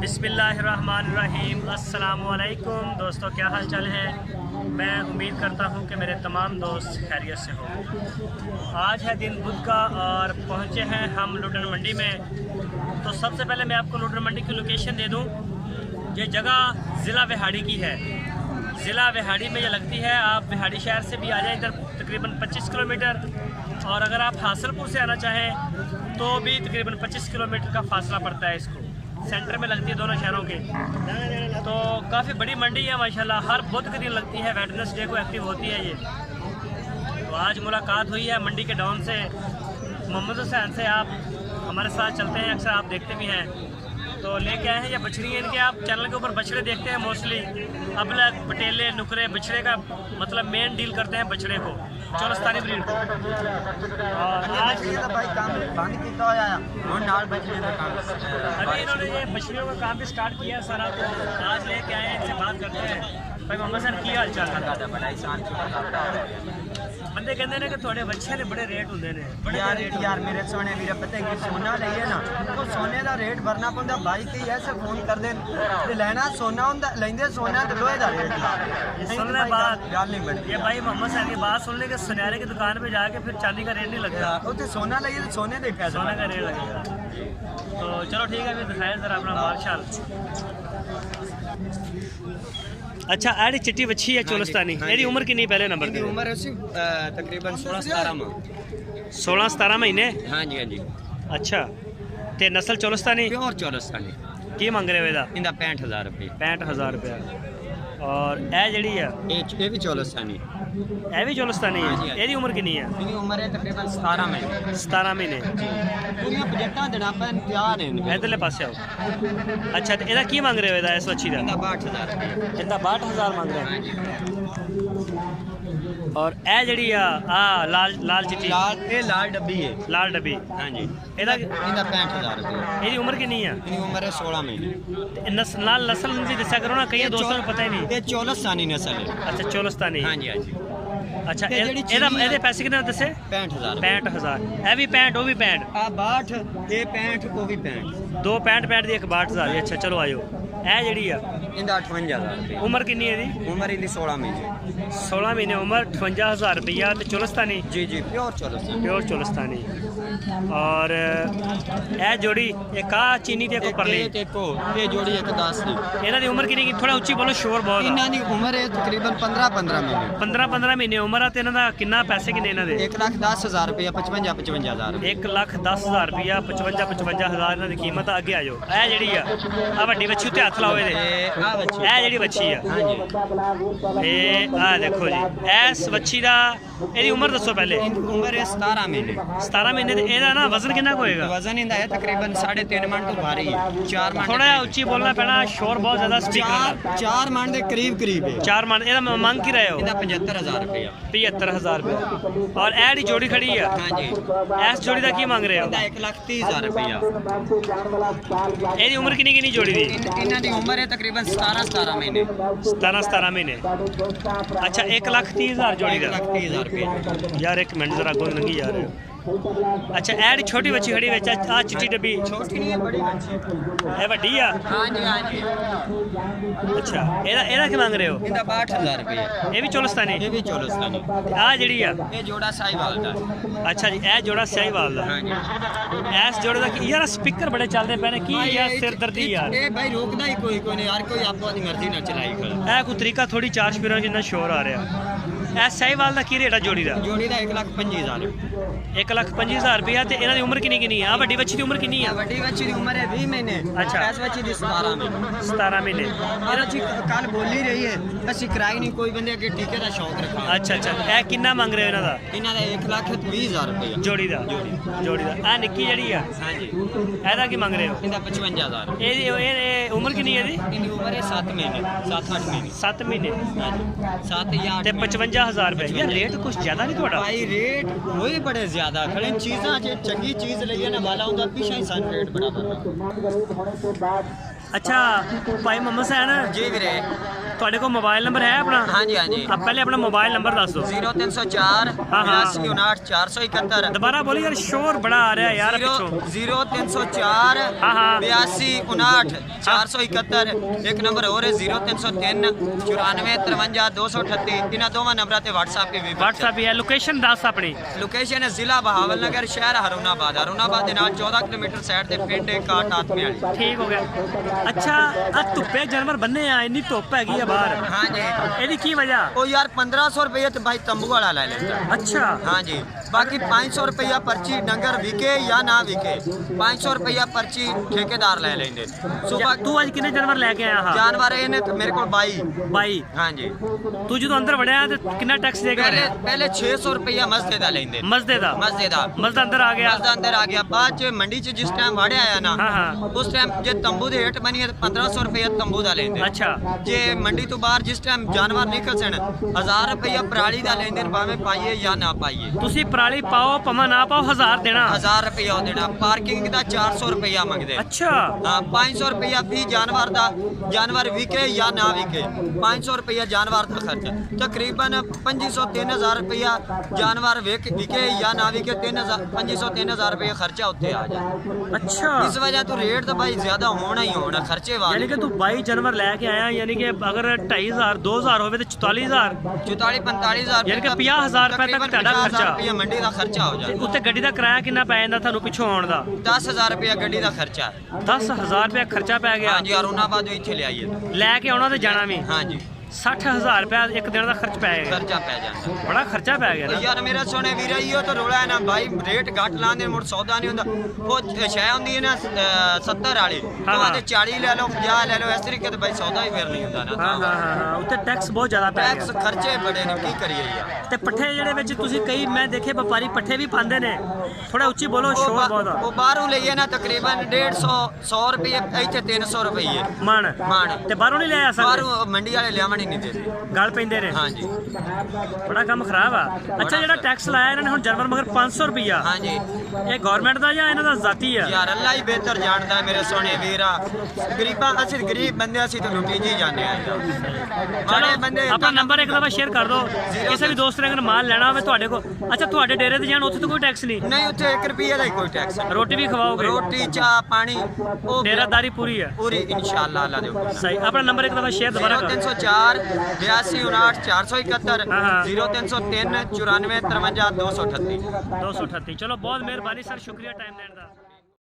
बिस्मिल्लाहिर्रहमानिर्रहीम। अस्सलामुअलैकुम दोस्तों, क्या हाल चाल है। मैं उम्मीद करता हूँ कि मेरे तमाम दोस्त खैरियत से हो। आज है दिन बुध का और पहुँचे हैं हम लुटन मंडी में। तो सबसे पहले मैं आपको लुटन मंडी की लोकेशन दे दूँ। ये जगह ज़िला विहाड़ी की है। ज़िला विहाड़ी में ये लगती है। आप विहाड़ी शहर से भी आ जाएँ, इधर तकरीबन 25 किलोमीटर, और अगर आप हासलपुर से आना चाहें तो भी तकरीबन 25 किलोमीटर का फासला पड़ता है। इसको सेंटर में लगती है दोनों शहरों के। तो काफ़ी बड़ी मंडी है माशाल्लाह। हर बुध के दिन लगती है, वेडनेसडे को एक्टिव होती है ये। तो आज मुलाकात हुई है मंडी के डॉन से, मोहम्मद हुसैन से। आप हमारे साथ चलते हैं, अक्सर आप देखते भी हैं। तो लेके आए हैं ये बछड़ी है इनके। आप चैनल के ऊपर बछड़े देखते हैं मोस्टली। अबलग, पटेले, नुकरे, बछड़े का मतलब मेन डील करते हैं बछड़े को, चोलस्तानी ब्रीड को। और आज अभी इन्होंने ये बछड़ियों का काम भी स्टार्ट किया सारा। तो आज लेके आए हैं, इनसे बात करते हैं। भाई मोहम्मद सर की हाल चाल है। बंदे कहते हैं कि थोड़े बच्चे ने बड़े रेट होंगे ने। यार मेरे सोने वीर पता है कि सोना लईए ना तो सोने का रेट भरना पड़ता। भाई कई ऐसे फोन कर दे लेना सोना होंगे, लेंदे सोना तो लोहे का रेट। सुनने बात गल नहीं बनती। ये भाई मोहम्मद साहब की बात सुन ले कि सुनहरे की दुकान पे जाके फिर चांदी का रेट नहीं लगता। तो सोना लईए तो सोने देखा सोने का रेट लगेगा। तो चलो ठीक है, फिर दिखाएं जरा अपना मार्शल। अच्छा, एडी चिट्टी बच्ची है चोलस्तानी। एडी उम्र कितनी पहले नंबर दी? उम्र तकरीबन 16-17 महीने। हाँ जी हाँ जी। अच्छा, ते नस्ल चोलस्तानी प्योर चोलस्तानी। की मंग रहे हो इहदा? इंदा 65,000 रुपये। 65,000 रुपया। और ए जड़ी है ये भी चोलस्तानी। ए भी चोलस्तानी है। एदी उम्र कितनी है? इनकी उम्र है तकरीबन 17 महीने। 17 महीने। पूरियां प्रोजेक्टां देना पैन तैयार हैं। इधरले पासे आओ। अच्छा, तो एदा की मंग रहे हो इहदा इस बच्ची दा? इंदा 62,000 रुपये। इहदा 62,000 मंग रहे हैं। और ए जड़ी आ लाल चिट्टी लाल डब्बी है। लाल डब्बी। हाँ जी। एदा इंदा 65,000 रुपये। एदी उम्र कितनी है? इनकी उम्र है 16 महीने। लाल नस्ल मुझे दसा करो ना, कई दोस्तों को पता ही नहीं। ये चोलस्तानी नस्ल है। अच्छा, चोलस्तानी। हाँ जी हाँ जी। अच्छा, ਇਹਦੇ ਪੈਸੇ ਕਿੰਨੇ ਦੱਸੇ? 65,000। 65,000। ਇਹ ਵੀ 65, ਉਹ ਵੀ 65। ਆ 62, ਇਹ 65, ਉਹ ਵੀ 65। ਦੋ 65 ਦੀ, ਇੱਕ 62,000 ਦੀ। ਅੱਛਾ ਚਲੋ ਆਇਓ। ਇਹ ਜਿਹੜੀ ਆ ਇਹਦਾ 58,000 ਰੁਪਏ। ਉਮਰ ਕਿੰਨੀ ਹੈ ਇਹਦੀ? ਉਮਰ ਇਹਦੀ 16 ਮਹੀਨੇ। 16 ਮਹੀਨੇ ਉਮਰ, 58,000 ਰੁਪਇਆ। ਤੇ ਚੋਲਸਤਾਨੀ? ਜੀ ਜੀ, ਪਿਓਰ ਚੋਲਸਤਾਨੀ। ਪਿਓਰ ਚੋਲਸਤਾਨੀ। और ਇਹ ਜੋੜੀ ਇੱਕ ਆ ਚੀਨੀ ਤੇ ਇੱਕ ਪਰਲੀ। ਇਹ ਜੋੜੀ ਇੱਕ 10 ਦੀ। ਇਹਨਾਂ ਦੀ ਉਮਰ ਕਿੰਨੀ? ਥੋੜਾ ਉੱਚੀ ਬੋਲੋ, ਸ਼ੋਰ ਬਹੁਤ ਆ। ਇਹਨਾਂ ਦੀ ਉਮਰ ਹੈ ਤਕਰੀਬਨ 15 ਮਹੀਨੇ। 15 ਮਹੀਨੇ ਉਮਰ ਆ। ਤੇ ਇਹਨਾਂ ਦਾ ਕਿੰਨਾ ਪੈਸੇ ਕਿੰਨੇ ਇਹਨਾਂ ਦੇ? 1,10,000 ਰੁਪਏ। 55,000। 1,10,000 ਰੁਪਇਆ। 55,000 ਇਹਨਾਂ ਦੀ ਕੀਮਤ ਆ। ਅੱਗੇ ਆਜੋ। ਇਹ ਜਿਹੜੀ ਆ ਵੱਡੀ ਬੱਚੀ ਉੱਤੇ ਹੱਥ ਲਾਓ ਇਹਦੇ। ਇਹ ਜਿਹੜੀ ਬੱਚੀ ਆ, ਹਾਂਜੀ, ਇਹ ਆ ਦੇਖੋ ਜੀ। ਇਸ ਬੱਚੀ ਦਾ ਇਹਦੀ ਉਮਰ ਦੱਸੋ ਪਹਿਲੇ। ਉਮਰ ਹੈ 17 ਮਹੀਨੇ। 17 ਮਹੀਨੇ। ਤੇ ਇਹਦਾ ਨਾ ਵਜ਼ਨ ਕਿੰਨਾ ਕੁ ਹੋਏਗਾ? ਵਜ਼ਨ ਇਹਦਾ ਹੈ ਤਕਰੀਬਨ 3.5 ਮਣ ਤੋਂ ਭਾਰੀ ਹੈ। 4 ਮਣ। ਥੋੜਾ ਜਿਹਾ ਉੱਚੀ ਬੋਲਣਾ ਪੈਣਾ, ਸ਼ੋਰ ਬਹੁਤ ਜ਼ਿਆਦਾ ਸਪੀਕਰ। 4 ਮਣ ਦੇ ਕਰੀਬ ਹੈ। 4 ਮਣ। ਇਹਦਾ ਮੰਗ ਕੀ ਰਹੇ ਹੋ? ਇਹਦਾ 75,000 ਰੁਪਏ। 75,000 ਰੁਪਏ। ਔਰ ਇਹ ਜਿਹੜੀ ਜੋੜੀ ਖੜੀ ਆ, ਹਾਂਜੀ, ਇਸ ਜੋੜੀ ਦਾ ਕੀ ਮੰਗ ਰਹੇ ਹੋ? ਇਹਦਾ 1,30,000 ਰੁਪਏ। ਇਹਦੀ ਉਮਰ ਕਿੰਨੀ ਜੋੜੀ ਦੀ? ਇਹਨਾਂ ਦੀ ਉਮਰ ਹੈ ਤਕਰੀਬਨ 17 ਮਹੀਨੇ। 17 ਮਹੀਨੇ। ਅੱਛਾ, 1,30,000 ਜੋੜੀ ਦਾ। 1,30,000 ਰੁਪਏ। यार एक मिनट जरा आगो लंघी जा रहे हो। अच्छा, एड छोटी बच्ची खड़ी विच आ चिट्टी डब्बी। छोटी नहीं है, बड़ी बच्ची है। ए वड्डी आ? हां जी हां जी। अच्छा, एदा की मांग रहे हो? इंदा 62,000 रुपए। ये भी चोलस्तानी? ये भी चोलस्तानी। आ जेड़ी आ ये जोड़ा साहिवाल दा। अच्छा जी, ए जोड़ा साहिवाल दा। हां जी। एस जोड़े दा की यार स्पीकर बड़े चलदे पे ने की यार सिरदर्दी यार। ए भाई रोकदा ही कोई नहीं यार, कोई आपो अपनी मर्जी ना चलाई खड़ा। ए कोई तरीका थोड़ी चार स्पीकर जिन्ना शोर आ रहा। ए साहिवाल दा की रेट आ जोड़ी दा? जोड़ी दा 1,25,000। 1,25,000 रुपया। ते इना दी उम्र कितनी आ? वड्डी बच्ची दी उम्र कितनी आ? वड्डी बच्ची दी उम्र है 20 महीने। अच्छा। इस बच्ची दी 17 महीने। 17 महीने। ये बच्ची कल बोली रही है, ਅਸੀਂ ਕਿਰਾਈ ਨਹੀਂ, ਕੋਈ ਬੰਦੇ ਅੱਗੇ ਟੀਕੇ ਦਾ ਸ਼ੌਕ ਰੱਖਾ। अच्छा अच्छा, ए किन्ना मंग रहे हो इना दा? ਇਹਨਾਂ ਦਾ 1,20,000 ਰੁਪਏ। जोड़ी दा? जोड़ी दा। आ निक्की जड़ी आ, ਹਾਂਜੀ, ਇਹਦਾ ਕੀ ਮੰਗ ਰਹੇ ਹੋ? ਇਹਦਾ 55,000। ਇਹ ਉਮਰ ਕਿੰਨੀ ਹੈ ਇਹਦੀ? ਇਹਦੀ ਉਮਰ ਹੈ 7 ਮਹੀਨੇ, 7-8 ਮਹੀਨੇ। 7 ਮਹੀਨੇ। ਹਾਂਜੀ, 7 ਜਾਂ 8 ਤੇ 55,000 ਰੁਪਏ। ਯਾਰ ਰੇਟ ਕੁਝ ਜ਼ਿਆਦਾ ਨਹੀਂ ਤੁਹਾਡਾ? भाई रेट वही बड़े ज्यादा खड़े। चीज़ा जो चंगी चीज़ लईए ना वाला उनका पीछे ही सन रेट बड़ा बड़ा। अच्छा भाई मोहम्मद हुसैन जी वीरे। ਤੁਹਾਡੇ ਕੋਲ ਮੋਬਾਈਲ ਨੰਬਰ ਹੈ ਆਪਣਾ? ਹਾਂਜੀ ਹਾਂਜੀ। ਆਪ ਪਹਿਲੇ ਆਪਣਾ ਮੋਬਾਈਲ ਨੰਬਰ ਦੱਸ ਦਿਓ। 0304 हाँ, हाँ। 8259 471। ਦੁਬਾਰਾ ਬੋਲੀ ਯਾਰ, ਸ਼ੋਰ ਬੜਾ ਆ ਰਿਹਾ ਯਾਰ ਪਿੱਛੋਂ। 0304 हाँ, हाँ। 8259 471। ਇੱਕ ਨੰਬਰ ਹੋਰ ਹੈ 0303 94 53 238। ਇਹਨਾਂ ਦੋਵਾਂ ਨੰਬਰਾਂ ਤੇ WhatsApp ਤੇ ਵੀ WhatsApp ਹੀ ਹੈ। ਲੋਕੇਸ਼ਨ ਦੱਸ ਆਪਣੀ। ਲੋਕੇਸ਼ਨ ਹੈ ਜ਼ਿਲ੍ਹਾ ਬਹਾਵਲਨਗਰ, ਸ਼ਹਿਰ ਹਰੂਨਾਬਾਦ। ਹਰੂਨਾਬਾਦ ਦੇ ਨਾਲ 14 ਕਿਲੋਮੀਟਰ ਸਾਈਡ ਤੇ ਪਿੰਡ ਹੈ ਕਾਟ ਆਤਮੇ ਵਾਲੀ। ਠੀਕ ਹੋ ਗਿਆ। ਅੱਛਾ, ਆ ਧੁੱਪੇ ਜਾਨਵਰ ਬੰਨੇ ਆ, ਇੰਨੀ ਧੁੱਪ ਹੈਗੀ ਆ ਬਾਹਰ, ਹਾਂਜੀ। ਇਹਦੀ ਕੀ ਵਜ੍ਹਾ? ਉਹ ਯਾਰ 1500 ਰੁਪਏ ਤੇ ਭਾਈ ਤੰਬੂ ਵਾਲਾ ਲੈ ਲੈਂਦਾ। ਅੱਛਾ, ਹਾਂਜੀ, ਬਾਕੀ 500 ਰੁਪਇਆ पर्ची डंगर विके या ना विके 500 रुपया पर्ची ठेकेदार ले लेंगे। सुबह ਤੂੰ ਅੱਜ ਕਿੰਨੇ ਜਾਨਵਰ ਲੈ ਕੇ ਆਇਆ? ਹਾਂ, जानवर इन्हें तो मेरे को 22। हाँ जी। ਤੂੰ ਜਦੋਂ ਅੰਦਰ ਵੜਿਆ ਤੇ ਕਿੰਨਾ ਟੈਕਸ ਦੇ ਕੇ पहले ਵੜਿਆ? पहले 600 रुपया मस्ते दा लेंगे। ਮਸਜਿਦ ਦਾ? मस्ते दा ਮਸਜਿਦ ਅੰਦਰ ਆ ਗਿਆ? मस्ते अंदर आ गया। बाद च मंडी च जिस टाइम वाड़े आया ना, हाँ, हाँ। उस टाइम जे तंबू दे हेठ बनी है 1500 रुपया तंबू दा लेंगे। अच्छा, जे मंडी तो बाहर जिस टाइम जानवर निकल सन 1000 रुपया पराली दा लेंगे, भावे पाइए या ना पाइए। ਤੁਸੀਂ ਪਰਾਲੀ ਪਾਓ ਭਾਵੇਂ ਨਾ ਪਾਓ 1000 ਦੇਣਾ। 1000 रुपया देना। पार्किंग का 400 रुपया मंगते। ਅੱਛਾ, हाँ, 500 रुपया फी जानवर दा, जानवर विके या ना विके 500 रुपया जानवर का खर्च। तकरीबन 2500 3000 रुपया जानवर विके या ना विके 2500 3000 रुपया खर्चा उत्ते आ जाए। ਅੱਛਾ। इस वजह तो रेट तो भाई ज्यादा होना ही होना खर्चे वाले। यानी कि तू 22 जानवर लेके आया, यानी कि अगर 2500 2000 होवे तो 44000 44 45,000 यानी कि 50,000 रुपए तक ਤੁਹਾਡਾ ਖਰਚਾ। रुपया मंडी का खर्चा हो जाए। ਉੱਤੇ ਗੱਡੀ ਦਾ ਕਿਰਾਇਆ ਕਿੰਨਾ ਪੈ ਜਾਂਦਾ ਤੁਹਾਨੂੰ ਪਿੱਛੋਂ ਆਉਣ ਦਾ? 10,000 रुपया गड्डी का खर्चा। 10000 ਰੁਪਏ ਖਰਚਾ ਪੈ ਗਿਆ। हाँ जी, और उन्हाबाद इत्थे ले आइए। ਲੈ ਕੇ ਆਉਣਾ ਤੇ ਜਾਣਾ ਵੀ। हाँ जी, 60000 ਰੁਪਏ ਇੱਕ ਦਿਨ ਦਾ ਖਰਚ ਪੈ ਗਿਆ। खर्चा पै जाता। ਬੜਾ ਖਰਚਾ ਪੈ ਗਿਆ ਨਾ। यार मेरा सोने वीरा इहो तो रोला है ना भाई, रेट घट लाने मुड़ सौदा नहीं हुंदा। वो शै हुंदी है ना 70 वाली, हाँ, तो 40 ले लो 50 ले लो, इस तरीके तो भाई सौदा ही फिर नहीं हुंदा ना। ਹਾਂ ਹਾਂ ਹਾਂ ਹਾਂ, ਉੱਤੇ ਟੈਕਸ ਬਹੁਤ ਜ਼ਿਆਦਾ ਪੈ टैक्स ਗਿਆ। खर्चे बड़े ने, की करिए यार। ਤੇ ਪੱਠੇ ਜਿਹੜੇ ਵਿੱਚ ਤੁਸੀਂ ਕਈ ਮੈਂ ਦੇਖੇ ਵਪਾਰੀ ਪੱਠੇ ਵੀ ਪਾਉਂਦੇ ਨੇ, ਥੋੜਾ ਉੱਚੀ ਬੋਲੋ, ਸ਼ੋਰ ਬਹੁਤ ਆ। वो बाहरों लिए ना तकरीबन 150 100 रुपये, इत्थे 300 रुपये ਮਣ मान। ਤੇ ਬਾਹਰੋਂ ਨਹੀਂ ਲੈ ਆ ਸਕਦੇ? बाहरों मंडी वाले लियावन ही नहीं देते। ਗੱਲ ਪੈਂਦੇ ਨੇ। हाँ जी, ਬੜਾ ਕੰਮ ਖਰਾਬ ਆ। ਅੱਛਾ, ਜਿਹੜਾ ਟੈਕਸ ਲਾਇਆ ਇਹਨਾਂ ਨੇ ਹੁਣ ਜਾਨਵਰ ਮਗਰ 500 ਰੁਪਿਆ, हाँ जी। ਇਹ ਗਵਰਨਮੈਂਟ ਦਾ ਜਾਂ ਇਹਨਾਂ ਦਾ ਜ਼ਾਤੀ ਆ? यार अल्लाह ही बेहतर जानता है मेरे सोने वीरा। गरीबा असि गरीब बंदे असि तो लुटी जी जाने हैं। ਚਲੋ बड़े बंदे ਆਪਣਾ ਨੰਬਰ ਇੱਕ ਦਫਾ ਸ਼ੇਅਰ ਕਰ ਦਿਓ, ਕਿਸੇ ਵੀ ਦੋਸਤ ਨੇ ਅਗਰ ਮਾਲ ਲੈਣਾ ਹੋਵੇ ਤੁਹਾਡੇ ਕੋਲ। ਅੱਛਾ, ਤੁਹਾਡੇ ਡੇਰੇ ਤੇ ਜਾਣ ਉੱਥੇ ਤਾਂ ਕੋਈ ਟੈਕਸ ਨਹੀਂ? नहीं उत्थे 1 रुपये का ही कोई टैक्स नहीं। ਰੋਟੀ ਵੀ ਖਵਾਓਗੇ? रोटी चाह पानी वो ਡੇਰਾਦਾਰੀ ਪੂਰੀ ਹੈ? पूरी इंशाअल्लाह अल्लाह दे हुक्म। ਸਹੀ। ਆਪਣਾ ਨੰਬਰ ਇੱਕ ਦਫਾ ਸ਼ੇਅਰ ਦੁਬਾਰਾ ਕਰੋ। 0304 8259 471 हाँ, हाँ। 0303 94 53 238। 238। ਚਲੋ ਬਹੁਤ ਮਿਹਰਬਾਨੀ ਸਰ, ਸ਼ੁਕਰੀਆ ਟਾਈਮ ਦੇਣ ਦਾ।